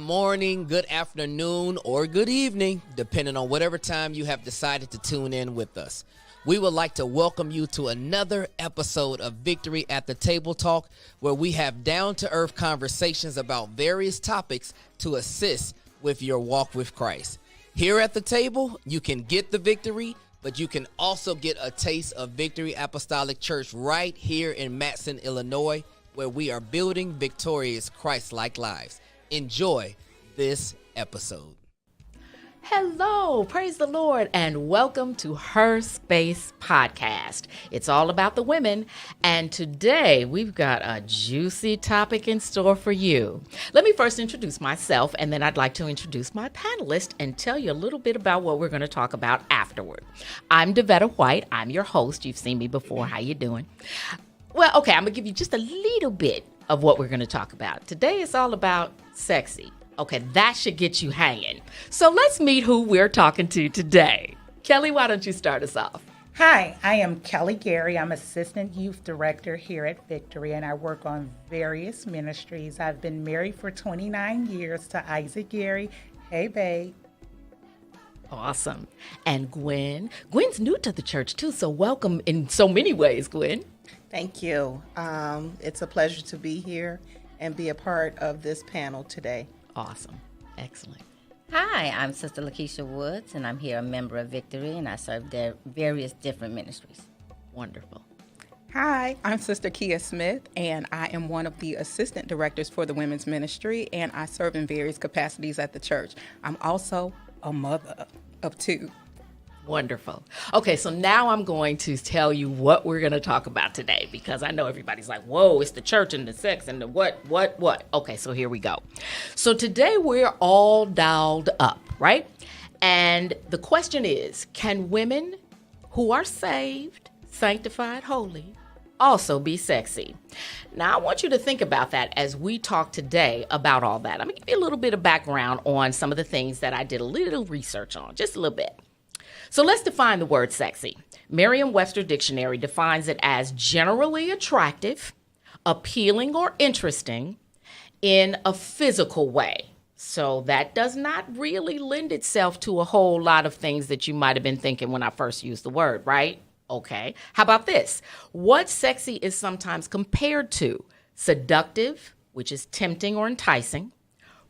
morning, good afternoon, or good evening, depending on whatever time you have decided to tune in with us. We would like to welcome you to another episode of Victory at the Table Talk, where we have down-to-earth conversations about various topics to assist with your walk with Christ. Here at the table, you can get the victory, but you can also get a taste of Victory Apostolic Church right here in Matteson, Illinois, where we are building victorious Christ-like lives. Enjoy this episode. Hello, praise the Lord, and welcome to Her Space Podcast. It's all about the women, and today we've got a juicy topic in store for you. Let me first introduce myself, and then I'd like to introduce my panelist and tell you a little bit about what we're going to talk about afterward. I'm Davita White. I'm your host. You've seen me before. How you doing? Well, okay, I'm going to give you just a little bit of what we're going to talk about. Today is all about sexy. Okay, that should get you hanging. So let's meet who we're talking to today. Kelly, why don't you start us off? Hi, I am Kelly Gary. I'm Assistant Youth Director here at Victory, and I work on various ministries. I've been married for 29 years to Isaac Gary. Hey, babe. Awesome. And Gwen. Gwen's new to the church, too, so welcome in so many ways, Gwen. Thank you. It's a pleasure to be here and be a part of this panel today. Awesome. Excellent. Hi, I'm Sister Lacesia Woods, and I'm here a member of Victory, and I serve their various different ministries. Wonderful. Hi, I'm Sister Kia Smith, and I am one of the assistant directors for the women's ministry, and I serve in various capacities at the church. I'm also a mother of two. Wonderful. Okay, so now I'm going to tell you what we're going to talk about today, because I know everybody's like, whoa, it's the church and the sex and the what. Okay, so here we go. So today we're all dialed up, right? And the question is, can women who are saved, sanctified, holy, also be sexy? Now, I want you to think about that as we talk today about all that. I'm going to give you a little bit of background on some of the things that I did a little research on, just a little bit. So let's define the word sexy. Merriam-Webster Dictionary defines it as generally attractive, appealing, or interesting in a physical way. So that does not really lend itself to a whole lot of things that you might have been thinking when I first used the word, right? Okay. How about this? What sexy is sometimes compared to? Seductive, which is tempting or enticing.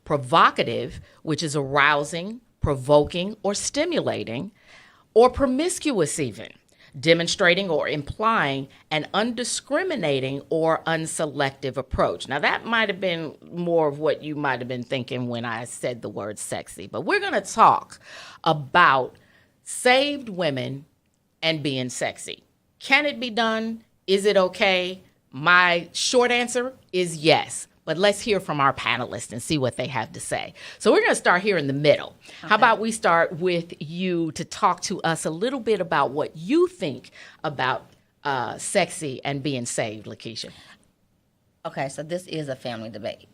Provocative, which is arousing, provoking, or stimulating. Or promiscuous even, demonstrating or implying an undiscriminating or unselective approach. Now, that might have been more of what you might have been thinking when I said the word sexy, but we're going to talk about saved women and being sexy. Can it be done? Is it okay? My short answer is yes. But let's hear from our panelists and see what they have to say. So we're going to start here in the middle. Okay. How about we start with you to talk to us a little bit about what you think about sexy and being saved, Lakeisha. Okay, so this is a family debate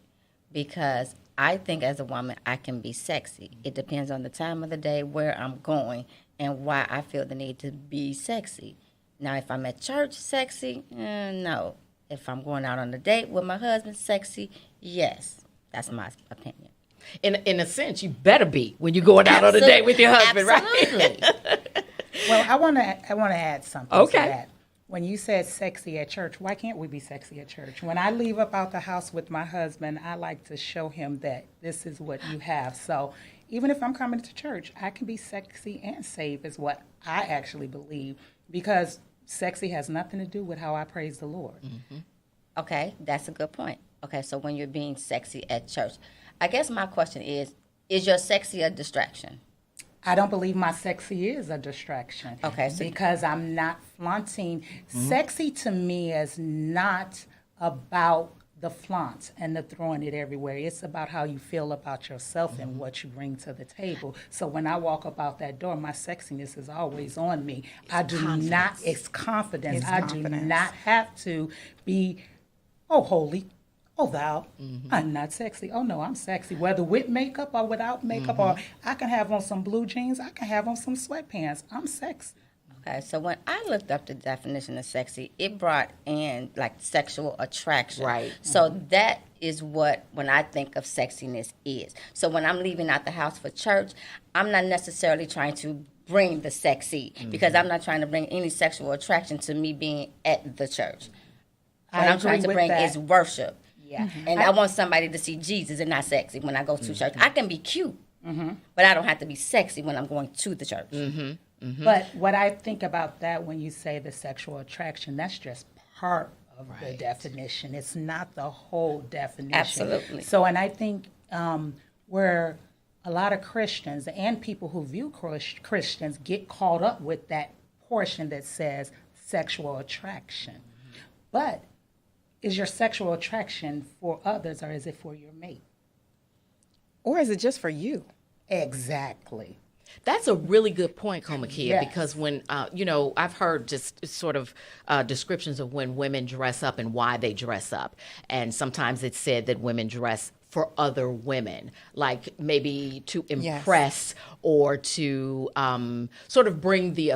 because I think as a woman I can be sexy. It depends on the time of the day, where I'm going, and why I feel the need to be sexy. Now, if I'm at church, sexy, no. If I'm going out on a date with my husband, sexy, yes. That's my opinion. In a sense, you better be when you're going out on a date with your husband, Absolutely. right? Well, I want to add something to that. When you said sexy at church, why can't we be sexy at church? When I leave up out the house with my husband, I like to show him that this is what you have. So even if I'm coming to church, I can be sexy and saved is what I actually believe, because sexy has nothing to do with how I praise the Lord. Mm-hmm. Okay, that's a good point. Okay, so when you're being sexy at church, I guess my question is your sexy a distraction? I don't believe my sexy is a distraction. Okay. So because I'm not flaunting. Mm-hmm. Sexy to me is not about the flaunt and the throwing it everywhere. It's about how you feel about yourself and what you bring to the table. So when I walk up out that door, my sexiness is always on me. It's confidence. It's confidence. I do not have to be, oh, holy, oh, thou, I'm not sexy. Oh, no, I'm sexy. Whether with makeup or without makeup, or I can have on some blue jeans, I can have on some sweatpants. I'm sexy. Okay, so when I looked up the definition of sexy, it brought in like sexual attraction. Right. So that is what, when I think of sexiness, is. So when I'm leaving out the house for church, I'm not necessarily trying to bring the sexy, because I'm not trying to bring any sexual attraction to me being at the church. What I'm trying to bring is worship. Yeah. And I want somebody to see Jesus and not sexy when I go to church. I can be cute, but I don't have to be sexy when I'm going to the church. But what I think about that when you say the sexual attraction, that's just part of the definition. It's not the whole definition. Absolutely. So, and I think where a lot of Christians and people who view Christians get caught up with that portion that says sexual attraction. But is your sexual attraction for others, or is it for your mate? Or is it just for you? Exactly. That's a really good point, Comakiya, Yes. because when, I've heard just sort of descriptions of when women dress up and why they dress up. And sometimes it's said that women dress for other women, like maybe to impress or to sort of bring the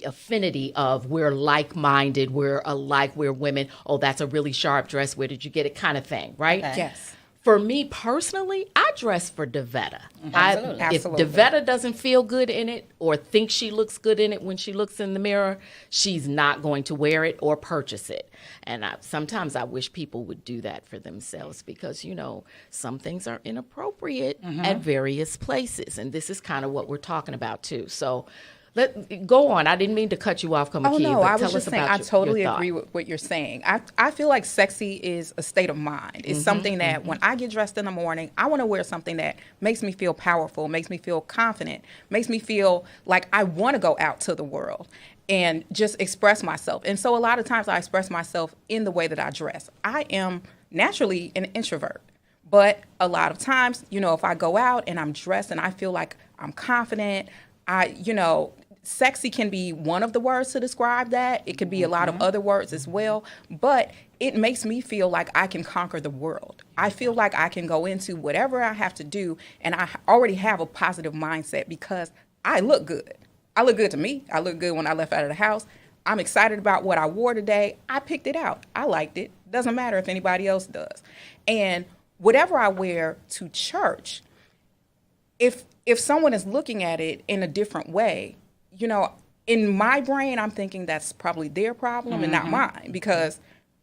affinity of we're like-minded, we're alike, we're women. Oh, that's a really sharp dress. Where did you get it? Kind of thing, right? Okay. Yes. For me personally, I dress for Davita. Absolutely. If Absolutely. Davita doesn't feel good in it or thinks she looks good in it when she looks in the mirror, she's not going to wear it or purchase it. And sometimes I wish people would do that for themselves, because, some things are inappropriate at various places. And this is kind of what we're talking about, too. So go on. I didn't mean to cut you off, Comakiya. Oh, no, but I tell was just us saying, about I totally your thought. agree with what you're saying. I feel like sexy is a state of mind. It's something that when I get dressed in the morning, I want to wear something that makes me feel powerful, makes me feel confident, makes me feel like I want to go out to the world and just express myself. And so a lot of times I express myself in the way that I dress. I am naturally an introvert. But a lot of times, if I go out and I'm dressed and I feel like I'm confident, sexy can be one of the words to describe that. It could be a lot of other words as well, but it makes me feel like I can conquer the world. I feel like I can go into whatever I have to do, and I already have a positive mindset because I look good. I look good to me. I look good when I left out of the house. I'm excited about what I wore today. I picked it out. I liked it. Doesn't matter if anybody else does. And whatever I wear to church, if someone is looking at it in a different way, in my brain, I'm thinking that's probably their problem and not mine, because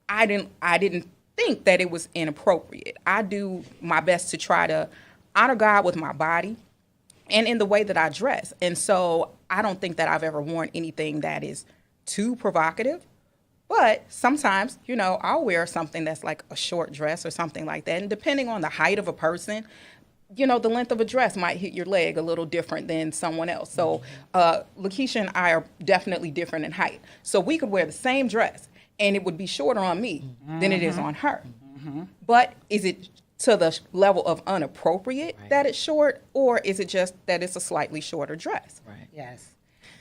I didn't think that it was inappropriate. I do my best to try to honor God with my body and in the way that I dress. And so I don't think that I've ever worn anything that is too provocative. But sometimes, I'll wear something that's like a short dress or something like that. And depending on the height of a person, the length of a dress might hit your leg a little different than someone else. So Lacesia and I are definitely different in height. So we could wear the same dress and it would be shorter on me than it is on her. But is it to the level of inappropriate that it's short, or is it just that it's a slightly shorter dress? Right. Yes.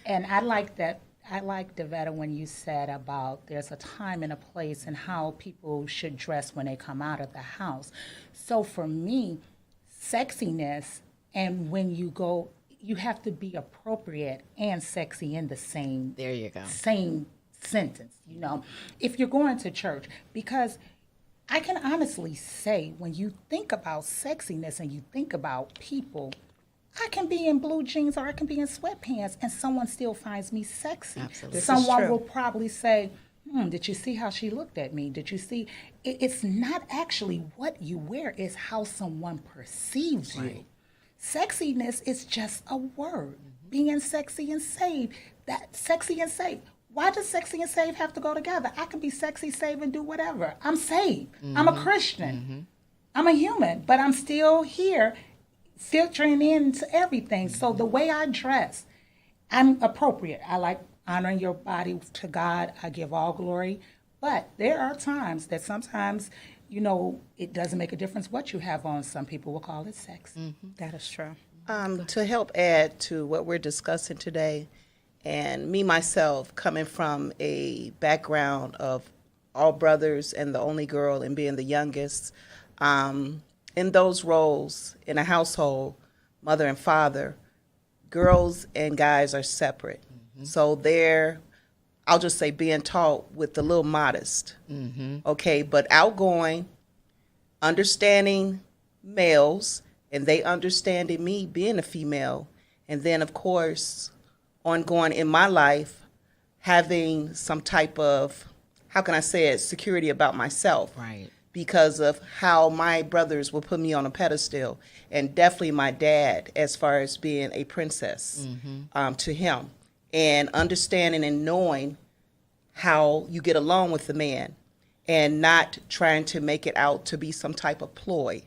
And I like that. I like, Davita, when you said about there's a time and a place and how people should dress when they come out of the house. So for me, sexiness, and when you go, you have to be appropriate and sexy in the same There you go. same sentence, if you're going to church. Because I can honestly say, when you think about sexiness and you think about people, I can be in blue jeans or I can be in sweatpants and someone still finds me sexy. Absolutely. This is Someone true. will probably say, did you see how she looked at me? Did you see? It's not actually what you wear, it's how someone perceives you. Sexiness is just a word. Being sexy and saved. That sexy and saved. Why does sexy and saved have to go together? I can be sexy, saved, and do whatever. I'm saved. I'm a Christian. I'm a human, but I'm still here filtering into everything. So the way I dress, I'm appropriate. I like honoring your body to God. I give all glory. But there are times that sometimes, it doesn't make a difference what you have on. Some people will call it sexy. That is true. To help add to what we're discussing today, and me myself coming from a background of all brothers and the only girl and being the youngest, in those roles in a household, mother and father, girls and guys are separate. So they're, I'll just say, being taught with a little modest, okay, but outgoing, understanding males and they understanding me being a female. And then, of course, ongoing in my life, having some type of, how can I say it, security about myself. Right. Because of how my brothers will put me on a pedestal, and definitely my dad as far as being a princess to him, and understanding and knowing how you get along with the man and not trying to make it out to be some type of ploy,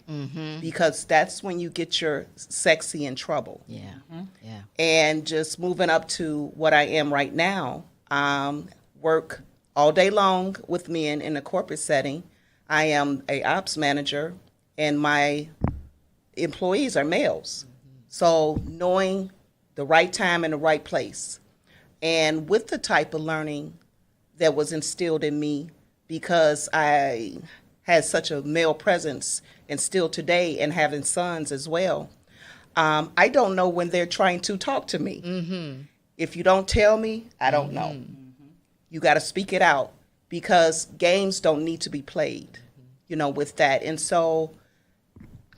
because that's when you get your sexy in trouble. Yeah. Yeah. And just moving up to what I am right now, work all day long with men in a corporate setting. I am a ops manager, and my employees are males. So knowing the right time and the right place, and with the type of learning that was instilled in me, because I had such a male presence and still today, and having sons as well, I don't know when they're trying to talk to me. If you don't tell me, I don't know. You got to speak it out, because games don't need to be played, with that. And so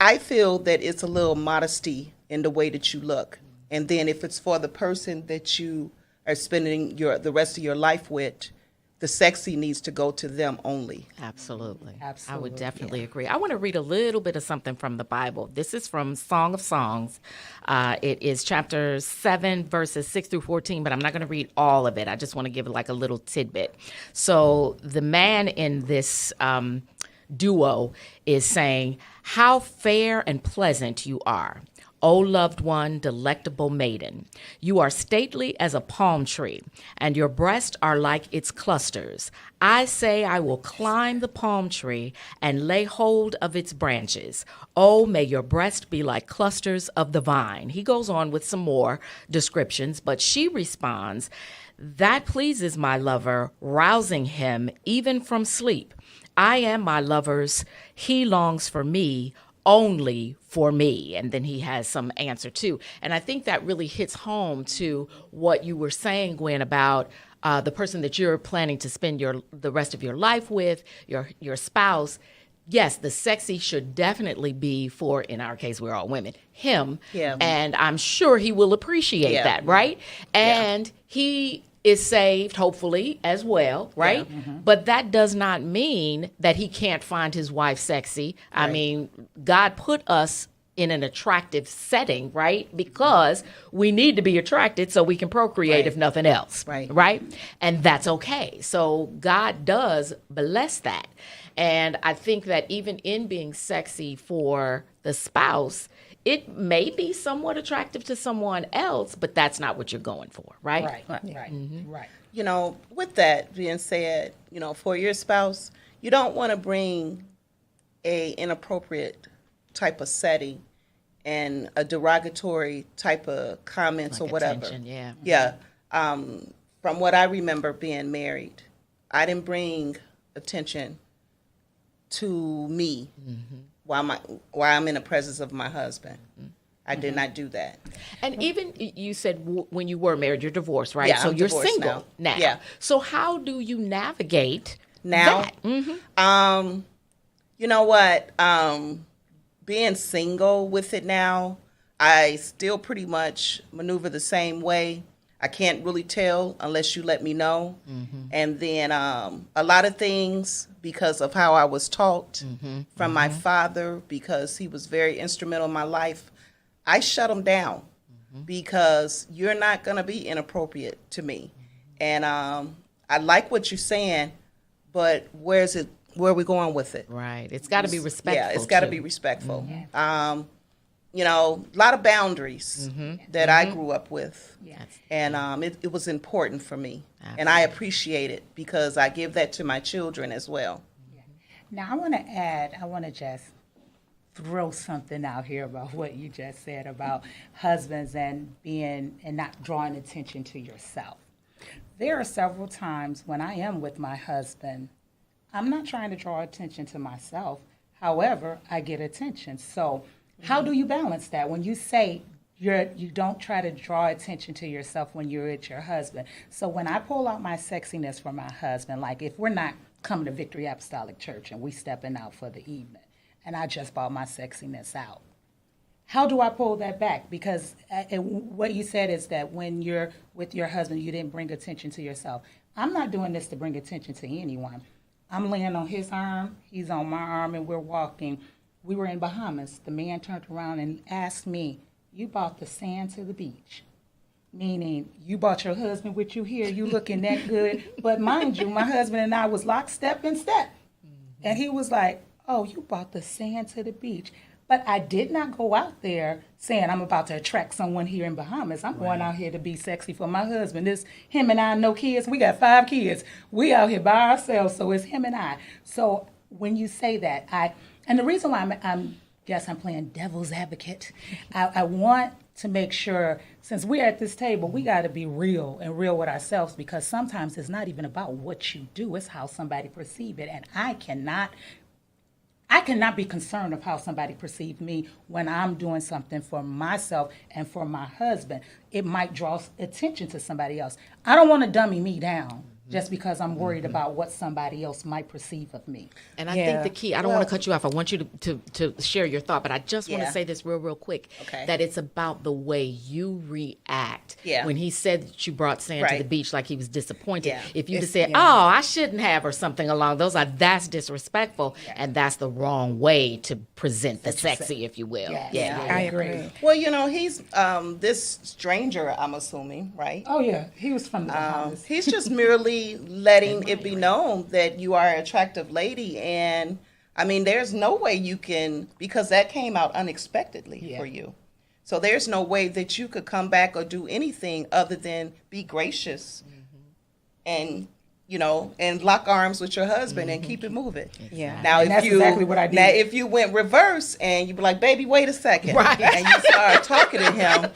I feel that it's a little modesty in the way that you look. And then if it's for the person that you are spending the rest of your life with, the sexy needs to go to them only. Absolutely. Absolutely. I would definitely agree. I want to read a little bit of something from the Bible. This is from Song of Songs. It is chapter 7, verses 6 through 14, but I'm not going to read all of it. I just want to give like a little tidbit. So the man in this duo is saying, "How fair and pleasant you are, O loved one, delectable maiden. You are stately as a palm tree, and your breasts are like its clusters. I say I will climb the palm tree and lay hold of its branches. Oh, may your breast be like clusters of the vine." He goes on with some more descriptions, but she responds, "That pleases my lover, rousing him even from sleep. I am my lover's, he longs for me, only for me." And then he has some answer too. And I think that really hits home to what you were saying, Gwen, about the person that you're planning to spend the rest of your life with, your spouse. Yes, the sexy should definitely be for, in our case, we're all women, him. Yeah. And I'm sure he will appreciate that, right? And he is saved, hopefully, as well, right? But that does not mean that he can't find his wife sexy. I mean, God put us in an attractive setting, right? Because we need to be attracted so we can procreate, if nothing else, right? And that's okay. So God does bless that. And I think that even in being sexy for the spouse, it may be somewhat attractive to someone else, but that's not what you're going for, right? Right. With that being said, for your spouse, you don't want to bring a inappropriate type of setting and a derogatory type of comments Like or whatever. attention, From what I remember being married, I didn't bring attention to me while I'm in the presence of my husband. I did not do that. And even you said when you were married, you're divorced, right? Yeah, so I'm you're divorced single now. Yeah. So how do you navigate Now, that? you know what? Being single with it now, I still pretty much maneuver the same way. I can't really tell unless you let me know. And then a lot of things, because of how I was taught from my father, because he was very instrumental in my life, I shut him down because you're not going to be inappropriate to me. And I like what you're saying, but where are we going with it? Right. It's got to be respectful. Yeah, it's got to be respectful. A lot of boundaries that I grew up with. And it was important for me. Absolutely. And I appreciate it because I give that to my children as well. Now, I want to just throw something out here about what you just said about husbands and not drawing attention to yourself. There are several times when I am with my husband, I'm not trying to draw attention to myself. However, I get attention. So how do you balance that when you say you don't try to draw attention to yourself when you're with your husband? So when I pull out my sexiness for my husband, like if we're not coming to Victory Apostolic Church and we stepping out for the evening, and I just brought my sexiness out. How do I pull that back? Because what you said is that when you're with your husband, you didn't bring attention to yourself. I'm not doing this to bring attention to anyone. I'm laying on his arm, he's on my arm, and we're walking. We were in Bahamas. The man turned around and asked me, "You brought the sand to the beach?" Meaning, you brought your husband with you here, you looking that good. But mind you, my husband and I was lockstep in step. And he was like, "Oh, you brought the sand to the beach." But I did not go out there saying I'm about to attract someone here in Bahamas. I'm going out here to be sexy for my husband. This him and I, no kids. We got 5 kids. We out here by ourselves, so it's him and I. So when you say that, and the reason why I'm playing devil's advocate. I want to make sure, since we're at this table, we got to be real and real with ourselves, because sometimes it's not even about what you do, it's how somebody perceive it. And I cannot be concerned of how somebody perceives me when I'm doing something for myself and for my husband. It might draw attention to somebody else. I don't want to dummy me down just because I'm worried about what somebody else might perceive of me. And I think the key, I don't want to cut you off. I want you to share your thought, but I just want to Yeah. say this real quick. Okay. That it's about the way you react. Yeah. When he said that you brought sand to the Right. beach like he was disappointed. Yeah. If you just said, "Oh, I shouldn't have," or something along those lines, that's disrespectful, and that's the wrong way to present the sexy, if you will. Yeah. I agree. Well, he's this stranger, I'm assuming, right? Oh, yeah. He was from the Bahamas. He's just merely letting it be known that you are an attractive lady. And I mean, there's no way you can, because that came out unexpectedly for you. So there's no way that you could come back or do anything other than be gracious and, and lock arms with your husband and keep it moving. Yeah. Now, And that's exactly what I did. Now, if you went reverse and you be like, "Baby, wait a second," and you start talking to him,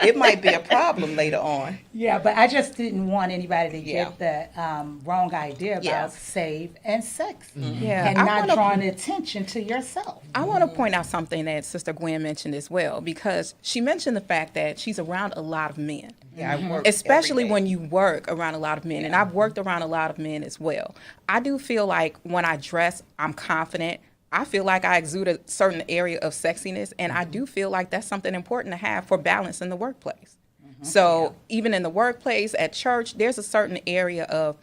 it might be a problem later on. Yeah, but I just didn't want anybody to Yeah. get the wrong idea about Yeah. save and sex. Yeah, And I not wanna- drawing attention to yourself. I want to point out something that Sister Gwen mentioned as well, because she mentioned the fact that she's around a lot of men. Yeah, I work Especially every day. when you work around a lot of men, and I've worked around a lot of men as well. I do feel like when I dress, I'm confident. I feel like I exude a certain area of sexiness, and I do feel like that's something important to have for balance in the workplace. So even in the workplace, at church, there's a certain area of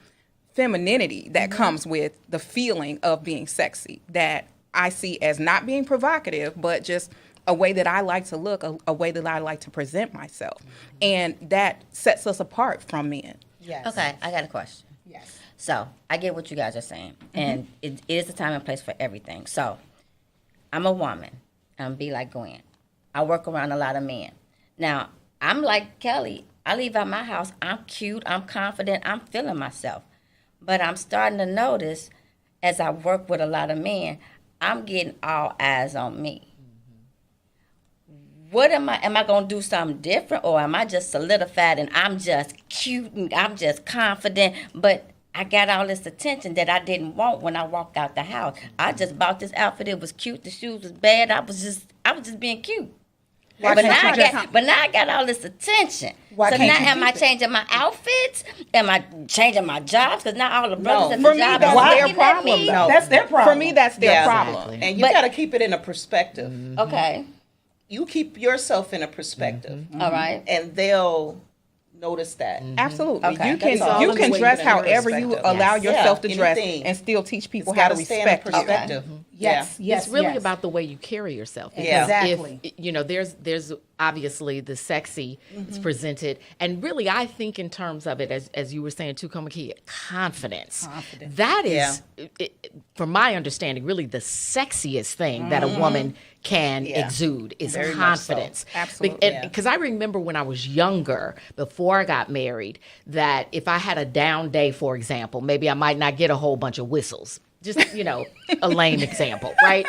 femininity that comes with the feeling of being sexy that I see as not being provocative, but just a way that I like to look, a way that I like to present myself. And that sets us apart from men. Yes. Okay, I got a question. Yes. So I get what you guys are saying, and it is a time and place for everything. So I'm a woman. I'm be like Gwen. I work around a lot of men. Now I'm like Kelly. I leave out my house. I'm cute. I'm confident. I'm feeling myself. But I'm starting to notice, as I work with a lot of men, I'm getting all eyes on me. What am I going to do something different, or am I just solidified and I'm just cute and I'm just confident, but I got all this attention that I didn't want when I walked out the house. I just bought this outfit. It was cute. The shoes was bad. I was just being cute. But now I got all this attention. Why So can't now you am keep I it? changing my outfits? Am I changing my jobs? Because now all the brothers at For the me, job that's are their looking at problem, me. though. That's their problem. For me, that's their Yeah. problem. And you But- got to keep it in a perspective. Okay. You keep yourself in a perspective, All right. and they'll notice that. Absolutely. Okay. You That's all. can you Just can wait dress for the however you perspective. allow Yes. yourself Yeah, to dress anything. and still teach people It's how got to to stay in a respect you. perspective. Yes, yes, It's really yes. about the way you carry yourself. Yeah. Exactly. If, there's obviously the sexy is presented, and really I think in terms of it, as you were saying too, Comakiya, confidence. That is, from my understanding, really the sexiest thing that a woman can exude is Very much so. confidence. Absolutely. Because I remember when I was younger, before I got married, that if I had a down day, for example, maybe I might not get a whole bunch of whistles. Just, a lame example, right?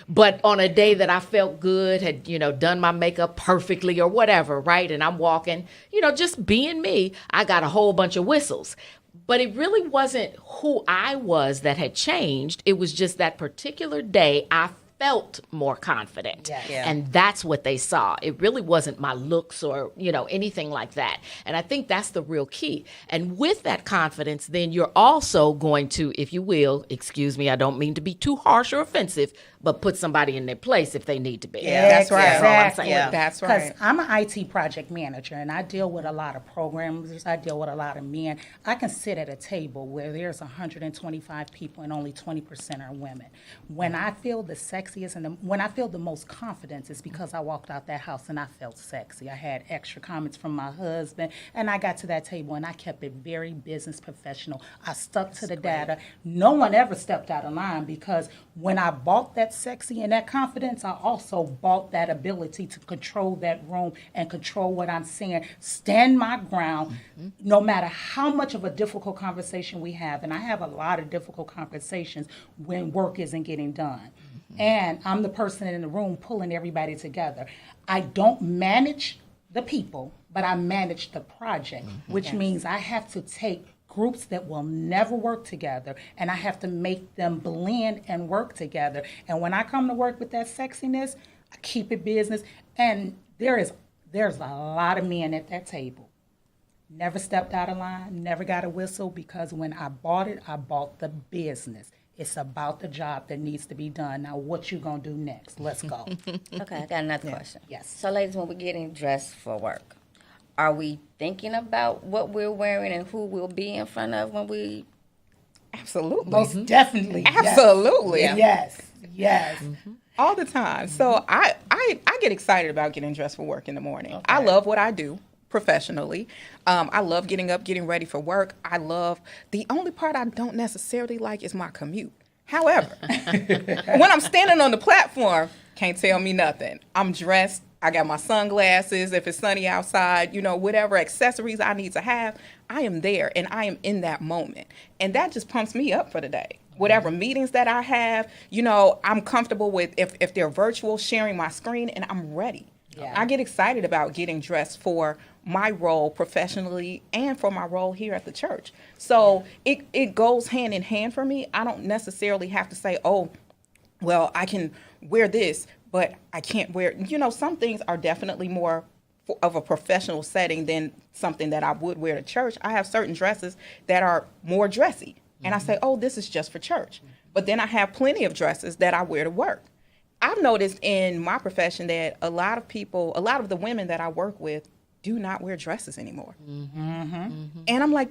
But on a day that I felt good, had, done my makeup perfectly or whatever, right? And I'm walking, just being me, I got a whole bunch of whistles. But it really wasn't who I was that had changed. It was just that particular day I felt more confident. Yeah. And that's what they saw. It really wasn't my looks or, anything like that. And I think that's the real key. And with that confidence, then you're also going to, if you will, excuse me, I don't mean to be too harsh or offensive, but put somebody in their place if they need to be. Yeah, that's right. That's all I'm Exactly. saying. Yeah. That's Because right. I'm an IT project manager, and I deal with a lot of programmers. I deal with a lot of men. I can sit at a table where there's 125 people and only 20% are women. When I feel the sexiest and when I feel the most confidence, it's because I walked out that house and I felt sexy. I had extra comments from my husband, and I got to that table and I kept it very business professional. I stuck to the data. No one ever stepped out of line, because when I bought that sexy and that confidence, I also bought that ability to control that room and control what I'm saying, stand my ground, no matter how much of a difficult conversation we have. And I have a lot of difficult conversations when work isn't getting done. And I'm the person in the room pulling everybody together. I don't manage the people, but I manage the project, which means I have to take groups that will never work together, and I have to make them blend and work together. And when I come to work with that sexiness, I keep it business. And there's a lot of men at that table. Never stepped out of line, never got a whistle, because when I bought it, I bought the business. It's about the job that needs to be done. Now, what you gonna do next? Let's go. Okay, I got another question. Yes. So, ladies, when we're getting dressed for work, are we thinking about what we're wearing and who we'll be in front of when we? Absolutely. Most definitely. yes. Absolutely. Yes. Yes. All the time. So I get excited about getting dressed for work in the morning. I love what I do professionally. I love getting up, getting ready for work. The only part I don't necessarily like is my commute. However, when I'm standing on the platform, can't tell me nothing. I'm dressed. I got my sunglasses. If it's sunny outside, whatever accessories I need to have, I am there and I am in that moment. And that just pumps me up for the day. Whatever meetings that I have, I'm comfortable with if they're virtual, sharing my screen, and I'm ready. Yeah. I get excited about getting dressed for my role professionally and for my role here at the church. So it goes hand in hand for me. I don't necessarily have to say, oh, well, I can wear this, but I can't wear, some things are definitely more of a professional setting than something that I would wear to church. I have certain dresses that are more dressy. And I say, oh, this is just for church. But then I have plenty of dresses that I wear to work. I've noticed in my profession that a lot of the women that I work with do not wear dresses anymore. And I'm like,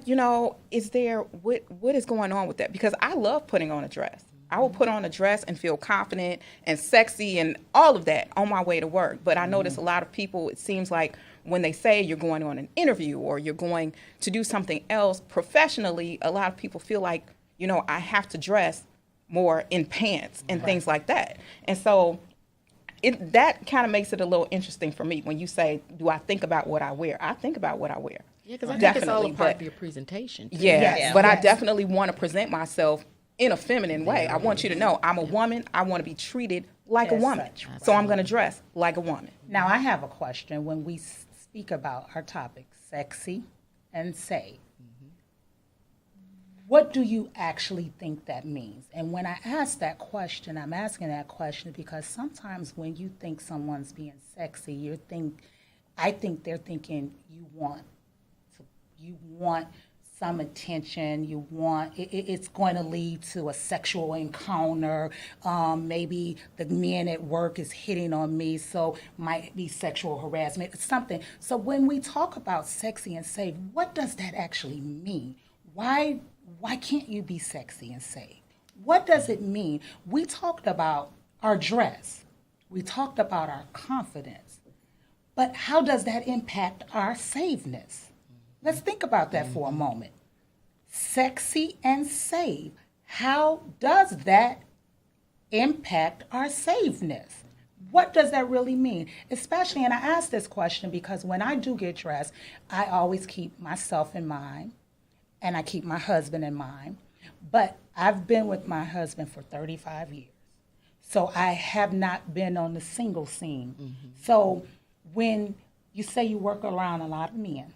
is there, what is going on with that? Because I love putting on a dress. I will put on a dress and feel confident and sexy and all of that on my way to work. But I notice a lot of people, it seems like when they say you're going on an interview or you're going to do something else professionally, a lot of people feel like, I have to dress more in pants and things like that. And so that kind of makes it a little interesting for me when you say, do I think about what I wear? I think about what I wear. Yeah, because I think it's all a part of your presentation. Yeah, but I definitely want to present myself in a feminine way. I want you to know I'm a woman. I want to be treated like a woman. So I'm going to dress like a woman. Now, I have a question. When we speak about our topic, sexy and saved, what do you actually think that means? And when I ask that question, I'm asking that question because sometimes when you think someone's being sexy, I think they're thinking you want some attention, it's going to lead to a sexual encounter. Maybe the men at work is hitting on me, so might be sexual harassment, something. So when we talk about sexy and safe, what does that actually mean? Why can't you be sexy and safe? What does it mean? We talked about our dress. We talked about our confidence. But how does that impact our safeness? Let's think about that for a moment. Sexy and safe. How does that impact our safeness? What does that really mean? Especially, and I ask this question because when I do get dressed, I always keep myself in mind and I keep my husband in mind. But I've been with my husband for 35 years. So I have not been on the single scene. So when you say you work around a lot of men,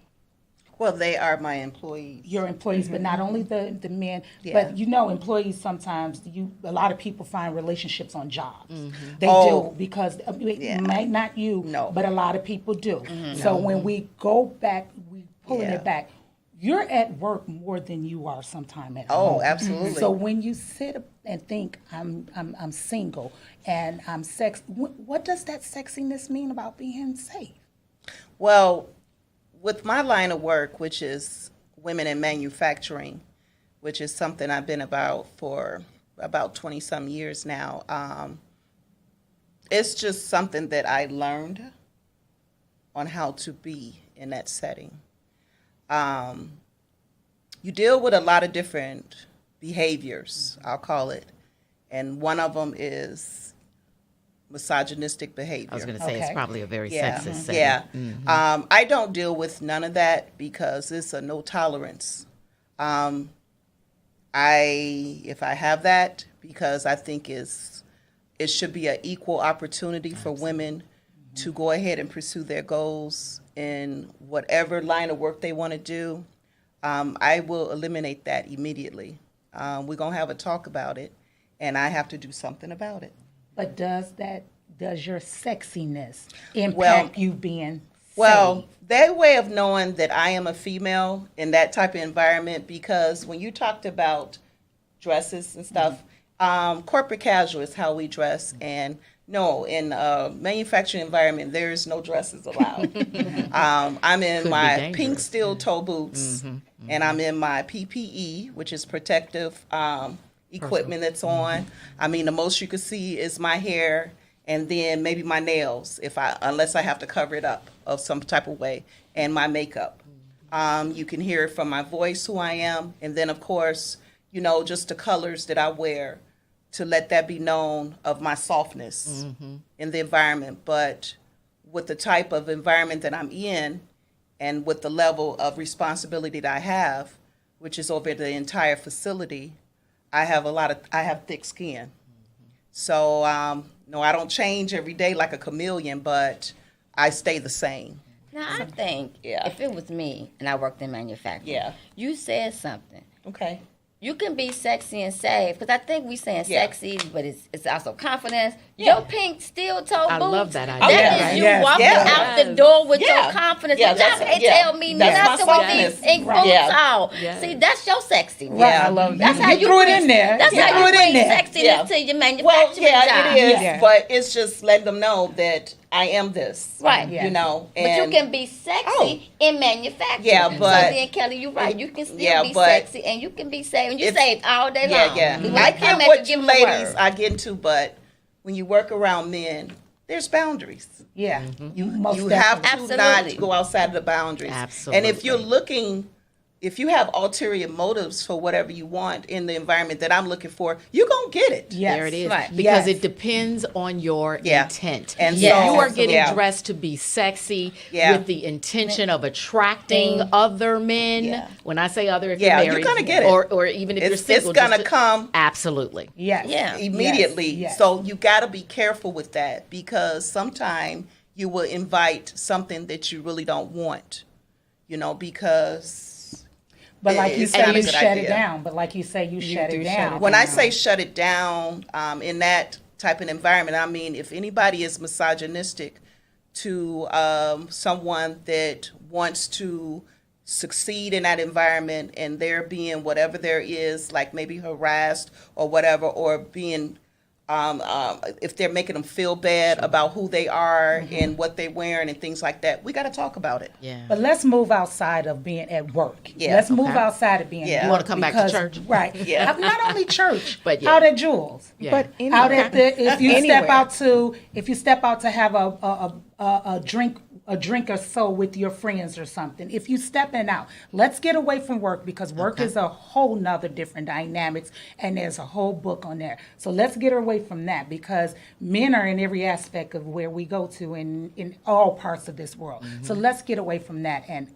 Well, they are my employees. your employees, but not only the men, Yeah. but employees sometimes, a lot of people find relationships on jobs. They Oh. do, because Yeah. not you, No. but a lot of people do. So when we go back, we pulling Yeah. it back, you're at work more than you are sometime at Oh, home. absolutely. So when you sit and think, I'm single and I'm sex, what does that sexiness mean about being safe? Well, with my line of work, which is women in manufacturing, which is something I've been about for about 20 some years now, it's just something that I learned on how to be in that setting. You deal with a lot of different behaviors, I'll call it, and one of them is misogynistic behavior. I was going to say it's Okay. probably a very Yeah, sexist setting. yeah. I don't deal with none of that because it's a no tolerance. If I have that, because I think it should be an equal opportunity for women to go ahead and pursue their goals in whatever line of work they want to do. I will eliminate that immediately. We're gonna have a talk about it, and I have to do something about it. But does your sexiness impact you being Well, safe? their way of knowing that I am a female in that type of environment, because when you talked about dresses and stuff, corporate casual is how we dress, and no, in a manufacturing environment, there is no dresses allowed. I'm in Could be my dangerous. pink steel toe boots, and I'm in my PPE, which is protective equipment that's on. I mean, the most you can see is my hair, and then maybe my nails, unless I have to cover it up of some type of way, and my makeup. You can hear it from my voice who I am, and then of course, just the colors that I wear to let that be known of my softness in the environment. But with the type of environment that I'm in, and with the level of responsibility that I have, which is over the entire facility, I have thick skin. So, no, I don't change every day like a chameleon, but I stay the same. Now, I think Yeah. if it was me and I worked in manufacturing, Yeah. you said something. Okay. You can be sexy and safe, because I think we saying Yeah. sexy, but it's also confidence. Yeah. Your pink steel toe boots. I love that idea. That yeah, is right. you Yes. walking Yeah. out the door with Yeah. your confidence. Yeah, Yeah, y'all that's- can't yeah. tell me That's my nothing with these softness. ink Right. boots Yeah. on. Yes. See, that's your sexy. Right, I love That's that. how You you threw it bring- in there. That's You how threw you it in bring there. sexiness Yeah. to your Well, manufacturing yeah, job. it is, Yeah. but it's just letting them know that I am this. Right. Yeah. You know, But you and can be sexy Oh. in manufacturing. Yeah, but- so then Kelly, you're right. You can still Yeah, be but sexy and you can be safe. And you if- saved all day yeah, long. yeah. You I might come get at what give you 'em a ladies word. I get into, but when you work around men, there's boundaries. Yeah. You Most have to Absolutely. not go outside of the boundaries. And if you're Absolutely. if you have ulterior motives for whatever you want in the environment that I'm looking for, you're going to get it. Yes. There it is. Right. Because Yes. it depends on your Yeah. intent. And If so- you are getting yeah. dressed to be sexy Yeah. with the intention of attracting other men. Yeah. When I say other, if Yeah, you're you're married, gonna get it. or even if you're It's single, going to just come absolutely. Yes. Yeah. immediately. Yes. So you got to be careful with that, because sometimes you will invite something that you really don't want, because But like you it's say, not a you good shut it idea. down. But like you say, you shut do it shut down. it When I say shut it down, in that type of environment, I mean, if anybody is misogynistic to someone that wants to succeed in that environment, and they're being whatever there is, like maybe harassed or whatever, or being if they're making them feel bad about who they are and what they're wearing and things like that, we got to talk about it. Yeah. But let's move outside of being at work. Yeah. Let's move Okay. outside of being Yeah. at You work. wanna come back to because- church? Right. Yeah. Not only church, But yeah. out at Jules. Yeah. But Out anywhere. at the if you Anywhere. step out to have a drink or so with your friends or something. If you stepping out, let's get away from work, because work is a whole nother different dynamics, and there's a whole book on there. So let's get away from that, because men are in every aspect of where we go to in all parts of this world. So let's get away from that, and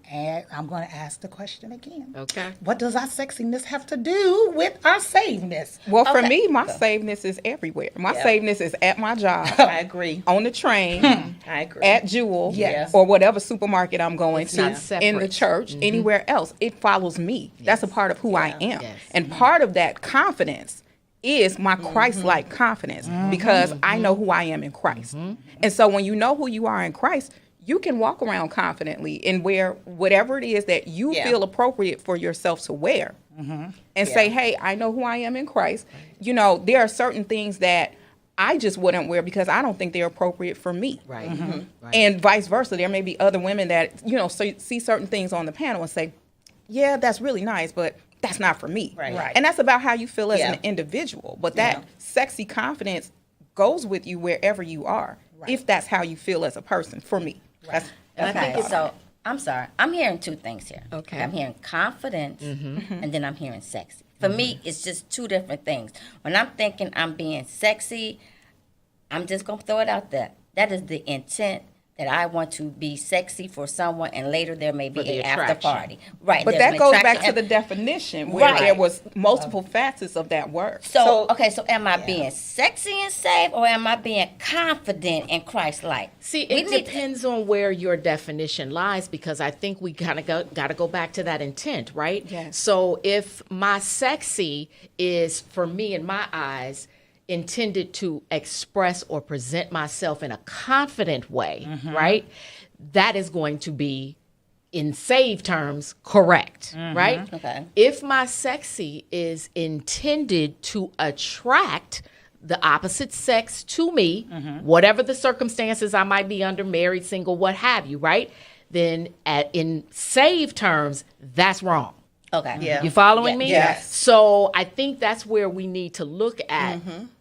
I'm going to ask the question again. Okay. What does our sexiness have to do with our saveness? Well, for me, my safeness is everywhere. My Yeah. safeness is at my job, I agree. on the train, I agree. at Jewel, Yes. or whatever supermarket I'm going It's to, not in the separate. church, anywhere else. It follows me. That's a part of who I am. Yes. And part of that confidence is my Christ-like confidence, because I know who I am in Christ. And so when you know who you are in Christ, you can walk around confidently and wear whatever it is that you feel appropriate for yourself to wear. And say, hey, I know who I am in Christ. You know, there are certain things that I just wouldn't wear because I don't think they're appropriate for me. Right. Right. And vice versa. There may be other women that, you know, see certain things on the panel and say, yeah, that's really nice, but that's not for me. Right. And that's about how you feel as an individual. But that sexy confidence goes with you wherever you are, if that's how you feel as a person, for me. That's Okay, so I'm sorry. I'm hearing two things here. Okay. I'm hearing confidence, and then I'm hearing sexy. For me, it's just two different things. When I'm thinking I'm being sexy, I'm just going to throw it out there. That is the intent that I want to be sexy for someone, and later there may be the the an after attraction. party. Right. But there's that an goes back attraction to the and- definition where Right. there was multiple facets of that word. So am I being sexy and saved, or am I being confident and Christ-like? See, We it need- depends on where your definition lies, because I think we kind of got to go back to that intent, right? Yes. So if my sexy is, for me in my eyes, intended to express or present myself in a confident way, right? That is going to be, in saved terms, correct, right? Okay. If my sexy is intended to attract the opposite sex to me, whatever the circumstances I might be under, married, single, what have you, right? Then in saved terms, that's wrong. Okay. Yeah. You following me? Yes. So I think that's where we need to look at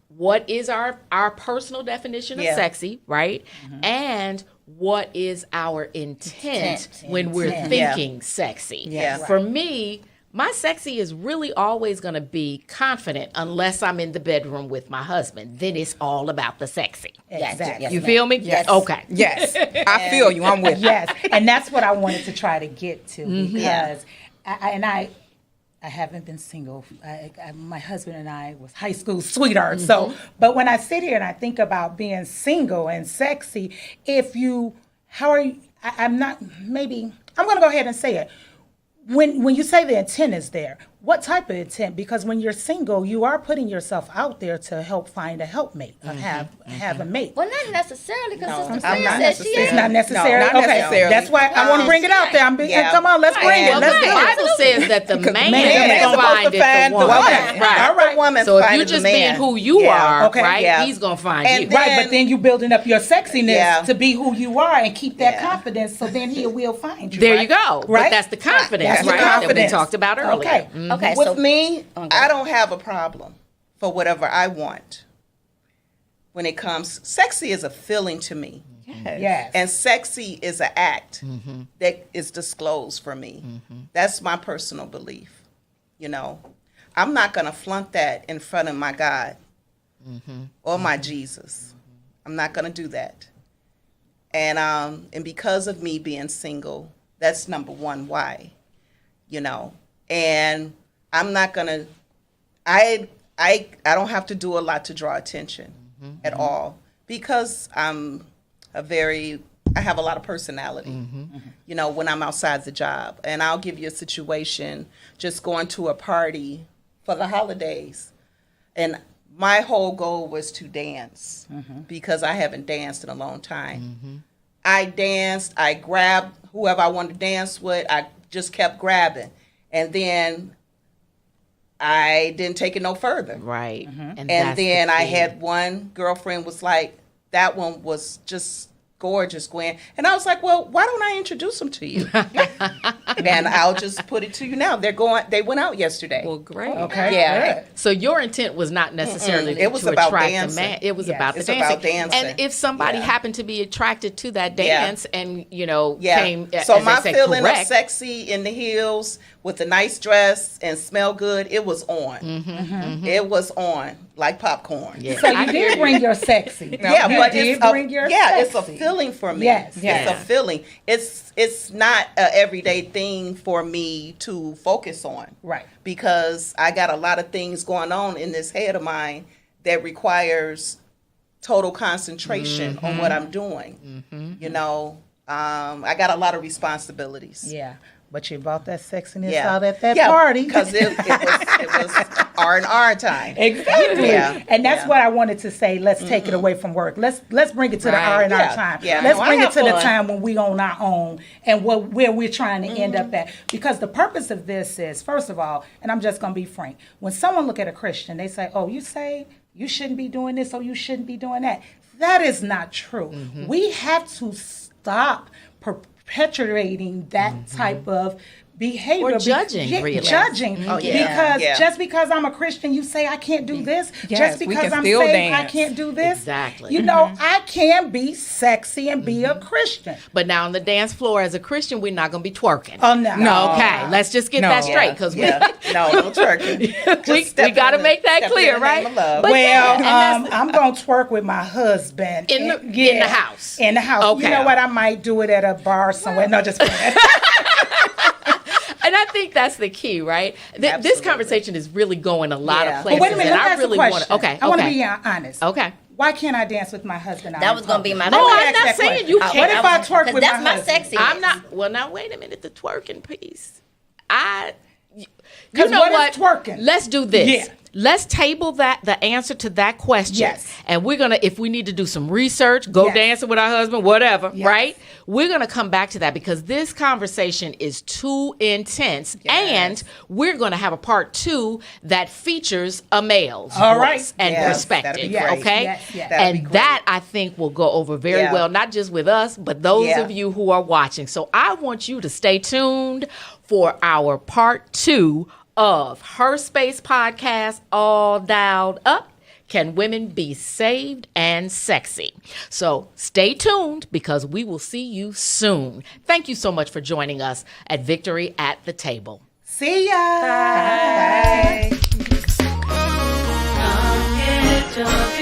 what is our personal definition of Yeah. sexy, right? And what is our intent when we're Intent. thinking sexy. Yeah. For me, my sexy is really always going to be confident unless I'm in the bedroom with my husband. Then it's all about the sexy. Exactly. Yes, You ma'am. feel me? Yes. Okay. Yes, I feel you. I'm with you. Yes, and that's what I wanted to try to get to because I haven't been single. My husband and I was high school sweethearts. So, but when I sit here and I think about being single and sexy, how are you? I'm not. Maybe I'm going to go ahead and say it. When you say the intent is there, what type of intent? Because when you're single, you are putting yourself out there to help find a helpmate, or have a mate. Well, not necessarily, because Sister I'm Claire not said she necessarily. It's not necessary. No, not Okay, necessarily. that's why I want to bring it out there. I'm being, Yeah. come on, let's bring it. Well, Let's the do it. Bible says that the man man is is going to supposed find to it find the the woman. woman. Right. All right. Woman So if finding you're the just man. being who you Yeah. are, Okay. right, Yeah. he's going to find And you. then- Right, but then you building up your sexiness Yeah. to be who you are and keep that Yeah. confidence, so then he will find you. There right? you go. Right? But that's the confidence, That's the right, that we confidence. talked about earlier. Okay. Okay, With so me, Okay. I don't have a problem for whatever I want. When it comes, sexy is a feeling to me. Yes. And sexy is an act that is disclosed for me. That's my personal belief. You know, I'm not going to flaunt that in front of my God or my Jesus. I'm not going to do that. And because of me being single, that's number one why, you know. And I'm not going to, I don't have to do a lot to draw attention at all, because I have a lot of personality, you know, when I'm outside the job. And I'll give you a situation, just going to a party for the holidays. And my whole goal was to dance because I haven't danced in a long time. I danced, I grabbed whoever I wanted to dance with, I just kept grabbing. And then I didn't take it no further. Right. And that's then the I key. had one girlfriend was like, that one was just gorgeous, Gwen. And I was like, well, why don't I introduce them to you? And I'll just put it to you now. They went out yesterday. Well, great. Okay. Yeah. good. So your intent was not necessarily It was to about attract dancing. a man. It was Yes. about the It's dancing. about dancing. And if somebody Yeah. happened to be attracted to that Yeah. dance and, you know, Yeah. came, So as my they say, feeling correct, of sexy in the heels with a nice dress and smell good, it was on. It was on like popcorn. Yeah. So I you hear did bring your sexy. Yeah, You but did it's bring your it's a sexy. feeling for me. Yes. Yes. It's a feeling. It's not an everyday thing for me to focus on. Right. Because I got a lot of things going on in this head of mine that requires total concentration on what I'm doing. You know, I got a lot of responsibilities. Yeah. But you brought that sexiness Yeah. out at that Yeah, party. because it was R&R time. Exactly. Yeah. And that's Yeah. what I wanted to say. Let's take it away from work. Let's bring it to the Right. R&R Yeah. time. Yeah. Let's No, I bring it have to the fun. time when we on our own and where we're trying to end up at. Because the purpose of this is, first of all, and I'm just going to be frank, when someone look at a Christian, they say, oh, you say you shouldn't be doing this or you shouldn't be doing that. That is not true. We have to stop perpetuating that type of behavior. Or judging, Yeah, really. Judging. Oh, yeah. Because Yeah. just because I'm a Christian, you say I can't do this. Yes, Just we because can I'm still saved, I dance. can't do this. Exactly. You know, I can be sexy and be a Christian. But now on the dance floor as a Christian, we're not going to be twerking. Oh, no. No. Okay, let's just get No. that straight because Yeah. No twerking. we got to make that clear, right? But But yeah, and that's- I'm going to twerk with my husband. In the house. In the house. Okay. You know what? I might do it at a bar somewhere. No, just kidding. And I think that's the key, right? This Absolutely. conversation is really going a lot Yeah. of But places. But wait a minute, and let me I ask really a want question. to. Okay, I want to okay. be honest. Okay. Why can't I dance with my husband? out That in was gonna be public? my No, next I'm not Ask that saying question. you What can't. if I twerk 'Cause with that's my my husband? sexy. I'm not. Well, now wait a minute. The twerking piece. You 'Cause know what what? is twerking? Let's do this. Yeah. Let's table the answer to that question. Yes. And we're gonna, if we need to do some research, go Yes. dancing with our husband, whatever, Yes. right? We're gonna come back to that because this conversation is too intense, and we're gonna have a part 2 that features a male's All voice right. and Yes, perspective. that'd be great. Okay, Yes, yes. That'd be and great. that I think will go over very Yeah. well, not just with us, but those Yeah. of you who are watching. So I want you to stay tuned for our part 2 of Her Space podcast, All Dialed Up. Can women be saved and sexy? So stay tuned because we will see you soon. Thank you so much for joining us at Victory at the Table. See ya. Bye. Come get your